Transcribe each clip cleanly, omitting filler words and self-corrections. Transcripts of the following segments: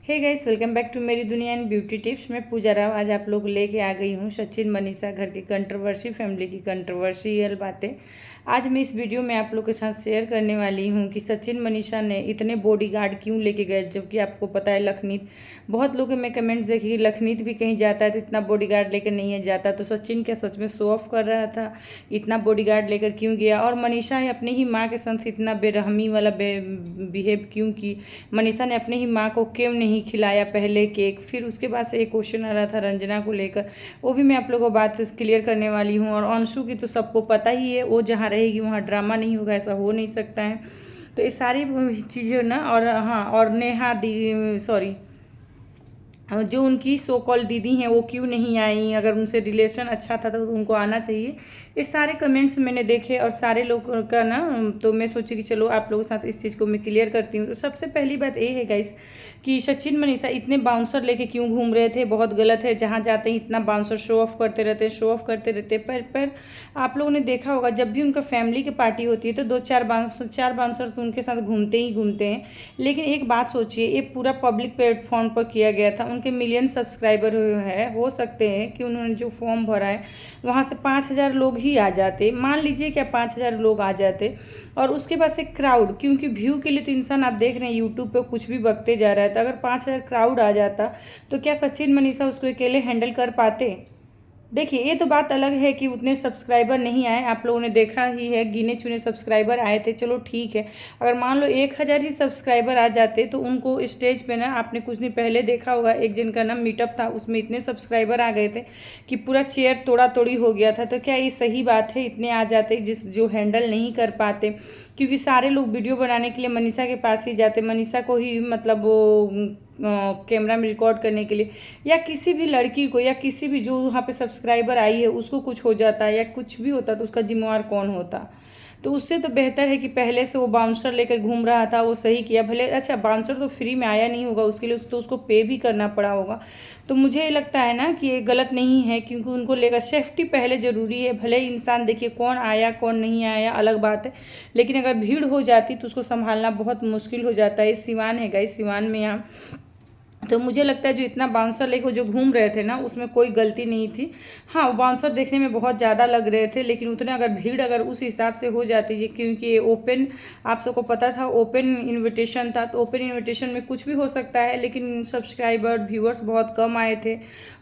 Hey guys, welcome back to मेरी दुनिया and beauty tips. मैं पूजा राव आज आप लोग लेके आ गई हूँ सचिन मनीषा घर की कंट्रोवर्सी, फैमिली की कंट्रोवर्शियल बातें। आज मैं इस वीडियो में आप लोग के साथ शेयर करने वाली हूँ कि सचिन मनीषा ने इतने बॉडीगार्ड क्यों लेके गए, जबकि आपको पता है लखनीत, बहुत लोगों में कमेंट्स देखी लखनीत भी कहीं जाता है तो इतना बॉडीगार्ड लेकर नहीं है जाता, तो सचिन क्या सच में शो ऑफ कर रहा था? इतना बॉडीगार्ड लेकर क्यों गया? और मनीषा है अपनी ही माँ के साथ इतना बेरहमी वाला बिहेव क्यों की? मनीषा ने अपनी ही माँ को क्यों नहीं खिलाया पहले केक? फिर उसके बाद से एक क्वेश्चन आ रहा था रंजना को लेकर, वो भी मैं आप लोगों को बात क्लियर करने वाली हूँ। और अंशु की तो सबको पता ही है, वो जहाँ रहेगी वहाँ ड्रामा नहीं होगा, ऐसा हो नहीं सकता है। तो ये सारी चीज़ें ना, और हाँ, और नेहा दी, सॉरी, जो उनकी सो कॉल दीदी हैं वो क्यों नहीं आई? अगर उनसे रिलेशन अच्छा था तो उनको आना चाहिए। ये सारे कमेंट्स मैंने देखे और सारे लोगों का ना, तो मैं सोची कि चलो आप लोगों के साथ इस चीज़ को मैं क्लियर करती हूँ। तो सबसे पहली बात ये है गाइस कि सचिन मनीषा इतने बाउंसर लेके क्यों घूम रहे थे, बहुत गलत है। जहाँ जाते हैं इतना बाउंसर शो ऑफ करते रहते हैं, शो ऑफ करते रहते हैं। पर आप लोगों ने देखा होगा जब भी उनका फैमिली की पार्टी होती है तो दो चार बाउंसर तो उनके साथ घूमते ही घूमते हैं। लेकिन एक बात सोचिए, ये पूरा पब्लिक प्लेटफॉर्म पर किया गया था, उनके मिलियन सब्सक्राइबर है, हो सकते हैं कि उन्होंने जो फॉर्म भरा है वहाँ से 5,000 लोग ही आ जाते, मान लीजिए क्या 5,000 लोग आ जाते, और उसके बाद से क्राउड, क्योंकि व्यू के लिए तो इंसान, आप देख रहे हैं यूट्यूब पे कुछ भी बकते जा रहा है, तो अगर 5,000 क्राउड आ जाता तो क्या सचिन मनीषा उसको अकेले हैंडल कर पाते? देखिए, ये तो बात अलग है कि उतने सब्सक्राइबर नहीं आए, आप लोगों ने देखा ही है, गिने चुने सब्सक्राइबर आए थे, चलो ठीक है। अगर मान लो 1,000 ही सब्सक्राइबर आ जाते तो उनको स्टेज पे ना, आपने कुछ दिन पहले देखा होगा, एक जन का ना मीटअप था, उसमें इतने सब्सक्राइबर आ गए थे कि पूरा चेयर तोड़ा तोड़ी हो गया था। तो क्या ये सही बात है? इतने आ जाते जो हैंडल नहीं कर पाते, क्योंकि सारे लोग वीडियो बनाने के लिए मनीषा के पास ही जाते, मनीषा को ही मतलब वो कैमरा में रिकॉर्ड करने के लिए, या किसी भी लड़की को, या किसी भी जो वहाँ पे सब्सक्राइबर आई है उसको कुछ हो जाता है या कुछ भी होता तो उसका जिम्मेवार कौन होता? तो उससे तो बेहतर है कि पहले से वो बाउंसर लेकर घूम रहा था, वो सही किया। भले अच्छा, बाउंसर तो फ्री में आया नहीं होगा, उसके लिए तो उसको पे भी करना पड़ा होगा। तो मुझे ये लगता है ना कि ये गलत नहीं है, क्योंकि उनको लेकर सेफ्टी पहले ज़रूरी है। भले इंसान देखिए कौन आया कौन नहीं आया अलग बात है, लेकिन अगर भीड़ हो जाती तो उसको संभालना बहुत मुश्किल हो जाता है। सिवान है गाइस, सिवान में यहाँ, तो मुझे लगता है जो इतना बाउंसर लेकर जो घूम रहे थे ना, उसमें कोई गलती नहीं थी। हाँ, वो बाउंसर देखने में बहुत ज़्यादा लग रहे थे, लेकिन उतने अगर भीड़ अगर उस हिसाब से हो जाती है, क्योंकि ये ओपन, आप सबको पता था, ओपन इनविटेशन था, तो ओपन इनविटेशन में कुछ भी हो सकता है। लेकिन सब्सक्राइबर व्यूअर्स बहुत कम आए थे,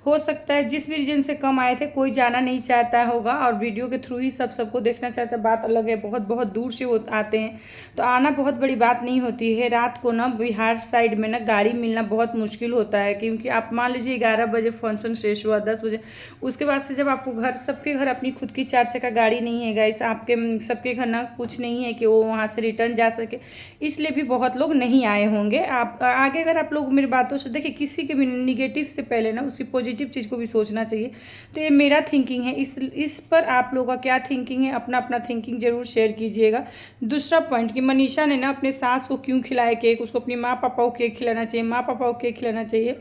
हो सकता है जिस भी रीजन से कम आए थे, कोई जाना नहीं चाहता होगा और वीडियो के थ्रू ही सबको देखना चाहता है, बात अलग है। बहुत बहुत दूर से आते हैं तो आना बहुत बड़ी बात नहीं होती है। रात को ना बिहार साइड में ना गाड़ी मिलना बहुत मुश्किल होता है, क्योंकि आप मान लीजिए 11 बजे फंक्शन शेष हुआ, 10 बजे, उसके बाद से जब आपको घर, सबके घर अपनी खुद की 4 चक्का गाड़ी नहीं है गाइस, आपके सबके घर ना कुछ नहीं है कि वो वहाँ से रिटर्न जा सके, इसलिए भी बहुत लोग नहीं आए होंगे। आप आगे अगर आप लोग मेरी बातों से देखिए, किसी के भी निगेटिव से पहले ना उसी पॉजिटिव चीज़ को भी सोचना चाहिए। तो ये मेरा थिंकिंग है, इस पर आप लोगों का क्या थिंकिंग है, अपना अपना थिंकिंग जरूर शेयर कीजिएगा। दूसरा पॉइंट कि मनीषा ने ना अपने सास को क्यों खिलाया केक, उसको अपनी माँ पापा को केक खिलाना चाहिए, माँ पापा को केक खिलाना चाहिए।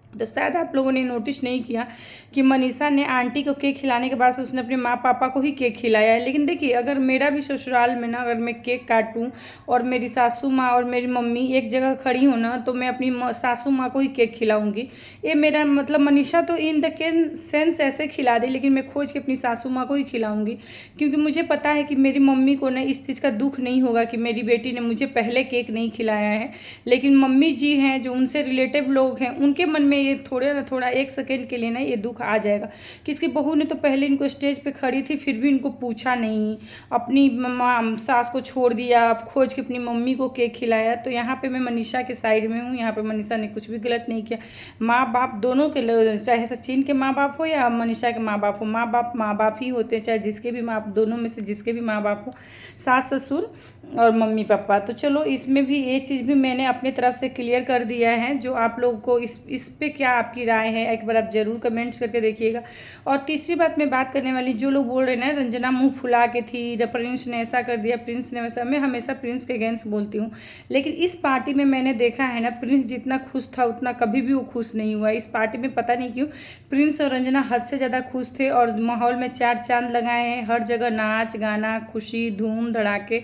तो शायद आप लोगों ने नोटिस नहीं किया कि मनीषा ने आंटी को केक खिलाने के बाद से उसने अपने माँ पापा को ही केक खिलाया है। लेकिन देखिए, अगर मेरा भी ससुराल में ना, अगर मैं केक काटूं और मेरी सासू माँ और मेरी मम्मी एक जगह खड़ी हो ना, तो मैं अपनी सासू माँ को ही केक खिलाऊंगी। ये मेरा मतलब, मनीषा तो इन द सेंस ऐसे खिला दे, लेकिन मैं खोज के अपनी सासू माँ को ही खिलाऊंगी, क्योंकि मुझे पता है कि मेरी मम्मी को ना इस चीज़ का दुख नहीं होगा कि मेरी बेटी ने मुझे पहले केक नहीं खिलाया है। लेकिन मम्मी जी हैं, जो उनसे रिलेटिव लोग हैं, उनके मन में ये थोड़ा ना थोड़ा एक सेकेंड के लिए ना ये दुख आ जाएगा कि इसकी बहू ने तो पहले इनको स्टेज पे खड़ी थी, फिर भी इनको पूछा नहीं, अपनी सास को छोड़ दिया, अब खोज के अपनी मम्मी को केक खिलाया। तो यहाँ पे मैं मनीषा के साइड में हूँ, यहाँ पे मनीषा ने कुछ भी गलत नहीं किया। माँ बाप दोनों के, चाहे सचिन के माँ बाप हो या मनीषा के माँ बाप हो, माँ बाप ही होते हैं, चाहे जिसके भी माँ, दोनों में से जिसके भी माँ बाप हो, सास ससुर और मम्मी पापा। तो चलो, इसमें भी ये चीज़ भी मैंने अपनी तरफ से क्लियर कर दिया है। जो आप लोगों को इस पे क्या आपकी राय है, एक बार आप जरूर कमेंट्स करके देखिएगा। और तीसरी बात मैं बात करने वाली, जो लोग बोल रहे हैं ना रंजना मुंह फुला के थी, जब प्रिंस ने ऐसा कर दिया, प्रिंस ने वैसा, मैं हमेशा प्रिंस के अगेंस्ट बोलती हूँ। लेकिन इस पार्टी में मैंने देखा है ना, प्रिंस जितना खुश था उतना कभी भी वो खुश नहीं हुआ इस पार्टी में। पता नहीं क्यों प्रिंस और रंजना हद से ज़्यादा खुश थे, और माहौल में 4 चांद लगाए हैं, हर जगह नाच गाना, खुशी, धूम धड़ाके,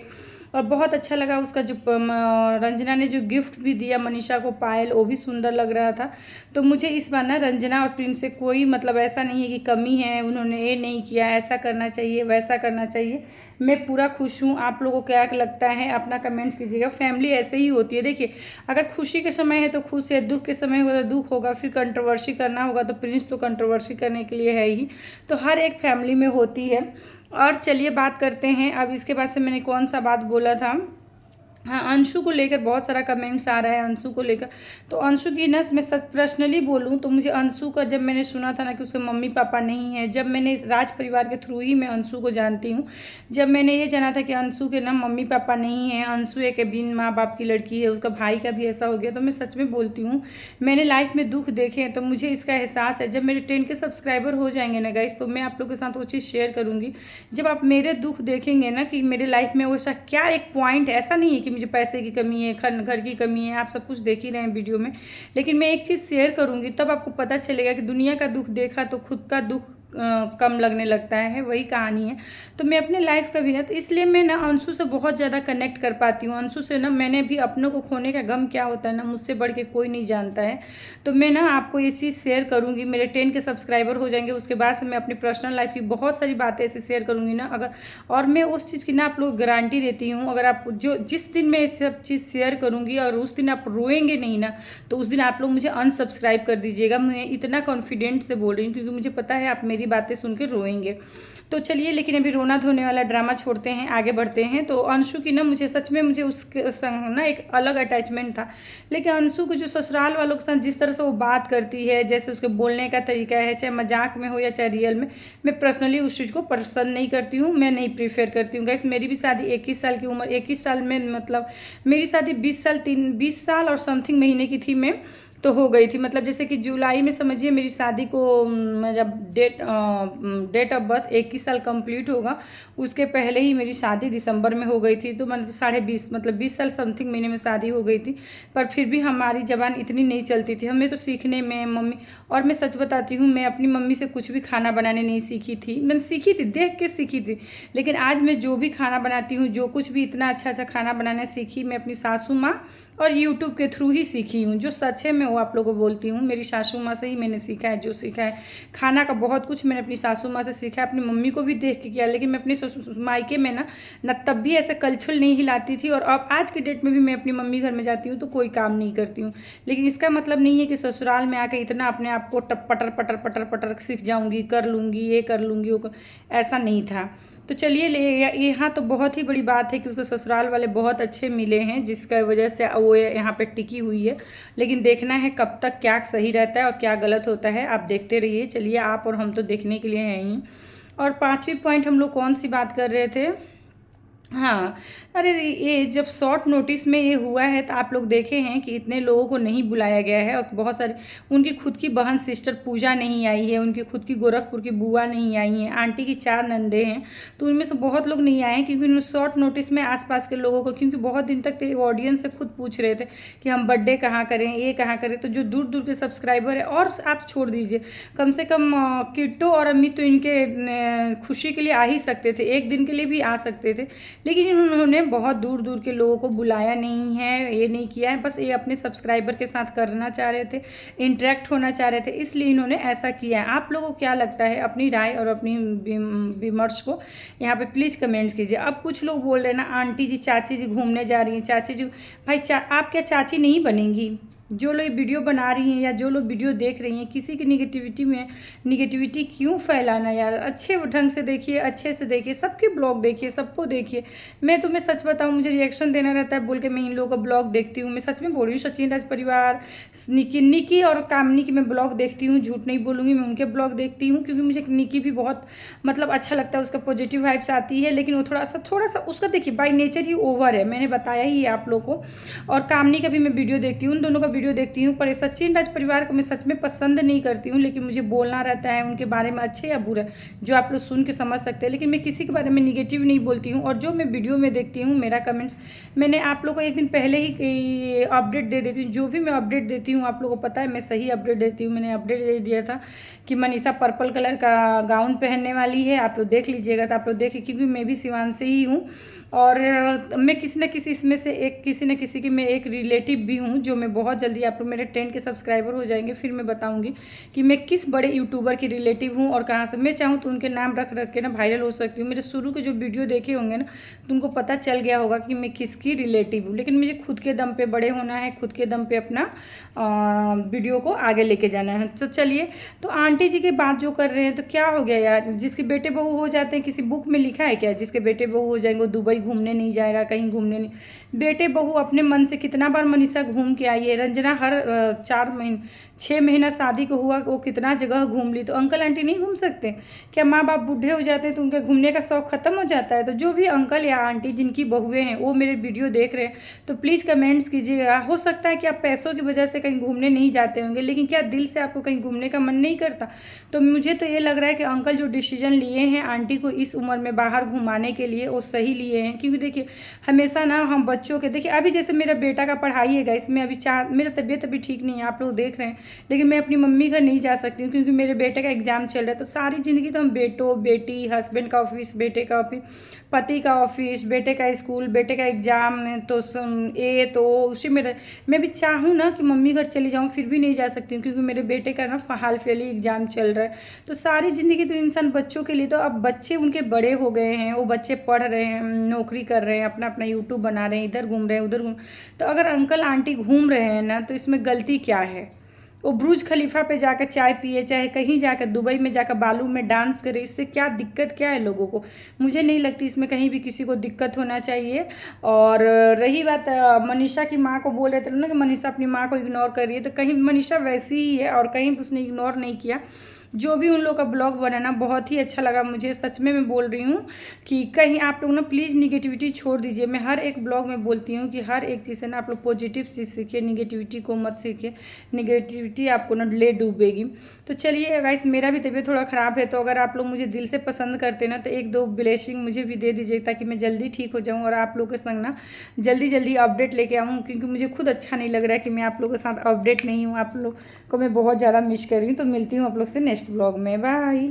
और बहुत अच्छा लगा उसका जो रंजना ने जो गिफ्ट भी दिया मनीषा को, पायल, वो भी सुंदर लग रहा था। तो मुझे इस बार ना रंजना और प्रिंस से कोई मतलब ऐसा नहीं है कि कमी है, उन्होंने ये नहीं किया, ऐसा करना चाहिए वैसा करना चाहिए। मैं पूरा खुश हूँ। आप लोगों को क्या लगता है अपना कमेंट्स कीजिएगा। फैमिली ऐसे ही होती है। देखिए, अगर खुशी के समय है तो खुश है, दुख के समय होगा तो दुख होगा, फिर कंट्रोवर्सी करना होगा तो प्रिंस तो कंट्रोवर्सी करने के लिए है ही। तो हर एक फैमिली में होती है। और चलिए बात करते हैं अब इसके बाद से मैंने कौन सा बात बोला था। हाँ, अंशु को लेकर बहुत सारा कमेंट्स आ रहा है अंशु को लेकर। तो अंशु की ना मैं सच पर्सनली बोलूँ तो मुझे अंशु का जब मैंने सुना था ना कि उसके मम्मी पापा नहीं है, जब मैंने राज परिवार के थ्रू ही मैं अंशु को जानती हूँ, जब मैंने ये जाना था कि अंशु के ना मम्मी पापा नहीं है, अंशु एक बिन माँ बाप की लड़की है, उसका भाई का भी ऐसा हो गया, तो मैं सच में बोलती हूँ मैंने लाइफ में दुख देखे हैं तो मुझे इसका एहसास है। जब मेरे 10 के सब्सक्राइबर हो जाएंगे ना गाइस, तो मैं आप लोग के साथ वो चीज़ शेयर करूँगी। जब आप मेरे दुख देखेंगे ना कि मेरे लाइफ में वैसा क्या एक पॉइंट, ऐसा नहीं है कि मुझे पैसे की कमी है, घर की कमी है, आप सब कुछ देख ही रहे हैं वीडियो में, लेकिन मैं एक चीज़ शेयर करूंगी तब आपको पता चलेगा कि दुनिया का दुख देखा तो खुद का दुख कम लगने लगता है, वही कहानी है। तो मैं अपने लाइफ का भी ना, तो इसलिए मैं ना अंशु से बहुत ज़्यादा कनेक्ट कर पाती हूँ। अंशु से ना मैंने भी अपनों को खोने का गम क्या होता है ना, मुझसे बढ़ के कोई नहीं जानता है। तो मैं ना आपको ये चीज़ शेयर करूँगी। मेरे 10 के सब्सक्राइबर हो जाएंगे उसके बाद से मैं अपनी पर्सनल लाइफ की बहुत सारी बातें ऐसे शेयर करूँगी ना, अगर और मैं उस चीज़ की ना आप लोग गारंटी देती हूँ, अगर आप जो जिस दिन मैं सब चीज़ शेयर करूँगी और उस दिन आप रोएंगे नहीं ना, तो उस दिन आप लोग मुझे अनसब्सक्राइब कर दीजिएगा। मैं इतना कॉन्फिडेंट से बोल रही हूँ क्योंकि मुझे पता है आप मेरी बातें सुन के रोएंगे। तो चलिए, लेकिन अभी रोना धोने वाला ड्रामा छोड़ते हैं, आगे बढ़ते हैं। तो अंशु की ना मुझे सच में मुझे उसके संग ना एक अलग अटैचमेंट था, लेकिन अंशु को जो ससुराल वालों के साथ जिस तरह से वो बात करती है, जैसे उसके बोलने का तरीका है, चाहे मजाक में हो या चाहे रियल में, मैं पर्सनली उस चीज़ को पसंद नहीं करती हूँ, मैं नहीं प्रीफर करती हूँ। गाइस, मेरी भी शादी 21 साल की उम्र, 21 साल में मतलब मेरी शादी 20 साल और समथिंग महीने की थी मैं, तो हो गई थी। मतलब जैसे कि जुलाई में समझिए मेरी शादी को, जब डेट ऑफ बर्थ 21 साल कंप्लीट होगा, उसके पहले ही मेरी शादी दिसंबर में हो गई थी। तो मतलब 20.5 मतलब 20 साल समथिंग महीने में शादी हो गई थी। पर फिर भी हमारी ज़बान इतनी नहीं चलती थी, हमें तो सीखने में मम्मी, और मैं सच बताती हूँ मैं अपनी मम्मी से कुछ भी खाना बनाने नहीं सीखी थी। मैंने सीखी थी, देख के सीखी थी, लेकिन आज मैं जो भी खाना बनाती हूँ, जो कुछ भी इतना अच्छा अच्छा खाना बनाना सीखी, मैं अपनी सासू माँ और यूट्यूब के थ्रू ही सीखी हूँ। जो सच है मैं वो आप लोगों को बोलती हूँ, मेरी सासू माँ से ही मैंने सीखा है। जो सीखा है खाना का बहुत कुछ मैंने अपनी सासू माँ से सीखा है, अपनी मम्मी को भी देख के किया, लेकिन मैं अपने मायके में ना तब भी ऐसे कलछुल नहीं हिलाती थी, और अब आज के डेट में भी मैं अपनी मम्मी घर में जाती हूँ तो कोई काम नहीं करती हूँ। लेकिन इसका मतलब नहीं है कि ससुराल में आकर इतना अपने आप को पटर पटर पटर पटर सीख जाऊँगी, कर लूँगी, ये कर लूँगी, वो ऐसा नहीं था। तो चलिए, यहाँ तो बहुत ही बड़ी बात है कि उसको ससुराल वाले बहुत अच्छे मिले हैं, जिसका वजह से वो यहाँ पे टिकी हुई है। लेकिन देखना है कब तक क्या सही रहता है और क्या गलत होता है, आप देखते रहिए। चलिए, आप और हम तो देखने के लिए हैं ही। और 5वीं पॉइंट हम लोग कौन सी बात कर रहे थे? हाँ, अरे ये जब शॉर्ट नोटिस में ये हुआ है तो आप लोग देखे हैं कि इतने लोगों को नहीं बुलाया गया है, और बहुत सारे उनकी खुद की बहन सिस्टर पूजा नहीं आई है, उनकी खुद की गोरखपुर की बुआ नहीं आई हैं, आंटी की 4 नंदे हैं, तो उनमें से बहुत लोग नहीं आए हैं क्योंकि उन्होंने शॉर्ट नोटिस में आसपास के लोगों को, क्योंकि बहुत दिन तक ऑडियंस से खुद पूछ रहे थे कि हम बर्थडे कहाँ करें, ये कहाँ करें। तो जो दूर दूर के सब्सक्राइबर है, और आप छोड़ दीजिए, कम से कम किट्टो और अमित तो इनके खुशी के लिए आ ही सकते थे, एक दिन के लिए भी आ सकते थे, लेकिन उन्होंने बहुत दूर दूर के लोगों को बुलाया नहीं है, ये नहीं किया है। बस ये अपने सब्सक्राइबर के साथ करना चाह रहे थे, इंटरेक्ट होना चाह रहे थे, इसलिए इन्होंने ऐसा किया है। आप लोगों को क्या लगता है? अपनी राय और अपनी विमर्श को यहाँ पे प्लीज़ कमेंट्स कीजिए। अब कुछ लोग बोल रहे हैं ना, आंटी जी चाची जी घूमने जा रही हैं, चाची जी, भाई आप क्या चाची नहीं बनेंगी? जो लोग वीडियो बना रही हैं या जो लोग वीडियो देख रही हैं, किसी की निगेटिविटी क्यों फैलाना यार? अच्छे ढंग से देखिए, अच्छे से देखिए, सबके ब्लॉग देखिए, सबको देखिए। मैं तुम्हें सच बताऊं, मुझे रिएक्शन देना रहता है बोल के मैं इन लोगों का ब्लॉग देखती हूँ। मैं सच में बोल रही हूँ, सचिन राज परिवार, निकी और कामनी की मैं ब्लॉग देखती हूँ, झूठ नहीं बोलूँगी, मैं उनके ब्लॉग देखती हूँ क्योंकि मुझे निकी भी बहुत मतलब अच्छा लगता है, उसका पॉजिटिव वाइब्स आती है। लेकिन वो थोड़ा सा उसका देखिए बाई नेचर ही ओवर है, मैंने बताया ही आप लोग को। और कामनी का भी मैं वीडियो देखती हूँ, उन दोनों का वीडियो देखती हूँ, पर सचिन राज परिवार को मैं सच में पसंद नहीं करती हूँ, लेकिन मुझे बोलना रहता है उनके बारे में, अच्छे या बुरा, जो आप लोग सुन के समझ सकते हैं। लेकिन मैं किसी के बारे में निगेटिव नहीं बोलती हूँ, और जो मैं वीडियो में देखती हूँ, मेरा कमेंट्स मैंने आप लोग को एक दिन पहले ही अपडेट दे देती हूँ। जो भी मैं अपडेट देती हूँ आप लोगों को पता है मैं सही अपडेट देती हूँ। मैंने अपडेट दे दिया था कि मनीषा पर्पल कलर का गाउन पहनने वाली है, आप लोग देख लीजिएगा, तो आप लोग देखिए, क्योंकि मैं भी सिवान से ही हूँ और मैं किसी न किसी इसमें से एक किसी न किसी की मैं एक रिलेटिव भी हूँ, जो मैं बहुत जल्दी आप लोग मेरे 10 के सब्सक्राइबर हो जाएंगे फिर मैं बताऊँगी कि मैं किस बड़े यूट्यूबर की रिलेटिव हूँ और कहाँ से। मैं चाहूँ तो उनके नाम रख रख के ना वायरल हो सकती हूँ। मेरे शुरू के जो वीडियो देखे होंगे ना तो उनको पता चल गया होगा कि मैं किसकी रिलेटिव हूँ। लेकिन मुझे खुद के दम पे बड़े होना है, खुद के दम पे अपना वीडियो को आगे लेके जाना है। तो चलिए, तो आंटी जी की बात जो कर रहे हैं तो क्या हो गया यार, जिसके बेटे बहू हो जाते हैं, किसी बुक में लिखा है क्या जिसके बेटे बहू हो जाएंगे वो दुबई घूमने नहीं जाएगा, कहीं घूमने नहीं। बेटे बहू अपने मन से कितना बार मनीषा घूम के आई है। रंजना हर 6 महीना शादी को हुआ वो कितना जगह घूम ली, तो अंकल आंटी नहीं घूम सकते क्या? माँ बाप बूढ़े हो जाते हैं तो उनके घूमने का शौक खत्म हो जाता है। तो जो भी अंकल या आंटी जिनकी बहुएं हैं वो मेरे वीडियो देख रहे हैं तो प्लीज़ कमेंट्स कीजिएगा। हो सकता है कि आप पैसों की वजह से कहीं घूमने नहीं जाते होंगे, लेकिन क्या दिल से आपको कहीं घूमने का मन नहीं करता? तो मुझे तो ये लग रहा है कि अंकल जो डिसीजन लिए हैं आंटी को इस उम्र में बाहर घुमाने के लिए वो सही लिए हैं। क्योंकि देखिए हमेशा ना हम बच्चों के, देखिए अभी जैसे मेरा बेटा का पढ़ाई है, इसमें अभी मेरा तबीयत अभी ठीक नहीं है, आप लोग देख रहे हैं, लेकिन मैं अपनी मम्मी घर नहीं जा सकती हूँ क्योंकि मेरे बेटे का एग्जाम चल रहा है। तो सारी ज़िंदगी तो हम बेटों बेटी, हस्बैंड का ऑफिस, बेटे का ऑफिस, पति का ऑफिस, बेटे का स्कूल, बेटे का एग्जाम तो तो उसी में मैं भी चाहूँ ना कि मम्मी घर चली जाऊँ फिर भी नहीं जा सकती हूँ क्योंकि मेरे बेटे का ना हाल फिलहाल एग्जाम चल रहा है। तो सारी ज़िंदगी तो इंसान बच्चों के लिए, तो अब बच्चे उनके बड़े हो गए हैं, वो बच्चे पढ़ रहे हैं, नौकरी कर रहे हैं, अपना अपना यूट्यूब बना रहे हैं, इधर घूम रहे हैं उधर घूम। तो अगर अंकल आंटी घूम रहे हैं ना तो इसमें गलती क्या है? वो बुर्ज खलीफा पे जाकर चाय पिए, चाहे कहीं जाकर दुबई में जाकर बालू में डांस करे, इससे क्या दिक्कत क्या है लोगों को? मुझे नहीं लगती इसमें कहीं भी किसी को दिक्कत होना चाहिए। और रही बात मनीषा की माँ को बोल रहे थे ना कि मनीषा अपनी माँ को इग्नोर कर रही है, तो कहीं मनीषा वैसी ही है और कहीं उसने इग्नोर नहीं किया। जो भी उन लोग का ब्लॉग बनाना बहुत ही अच्छा लगा मुझे, सच में मैं बोल रही हूँ कि कहीं आप लोग ना प्लीज़ निगेटिविटी छोड़ दीजिए। मैं हर एक ब्लॉग में बोलती हूँ कि हर एक चीज़ से ना आप लोग पॉजिटिव चीज़ सीखिए, निगेटिविटी को मत सीखिए, निगेटिविटी आपको ना ले डूबेगी। तो चलिए गाइस, मेरा भी तबीयत थोड़ा ख़राब है, तो अगर आप लोग मुझे दिल से पसंद करते ना तो 1-2 ब्लेसिंग मुझे भी दे दीजिए ताकि मैं जल्दी ठीक हो जाऊँ और आप लोग के संग ना जल्दी जल्दी अपडेट लेके आऊँ। क्योंकि मुझे खुद अच्छा नहीं लग रहा है कि मैं आप लोगों के साथ अपडेट नहीं हूँ, आप लोग को मैं बहुत ज़्यादा मिस कर रही हूँ। तो मिलती हूँ आप लोग से नेक्स्ट ब्लॉग में, बाय।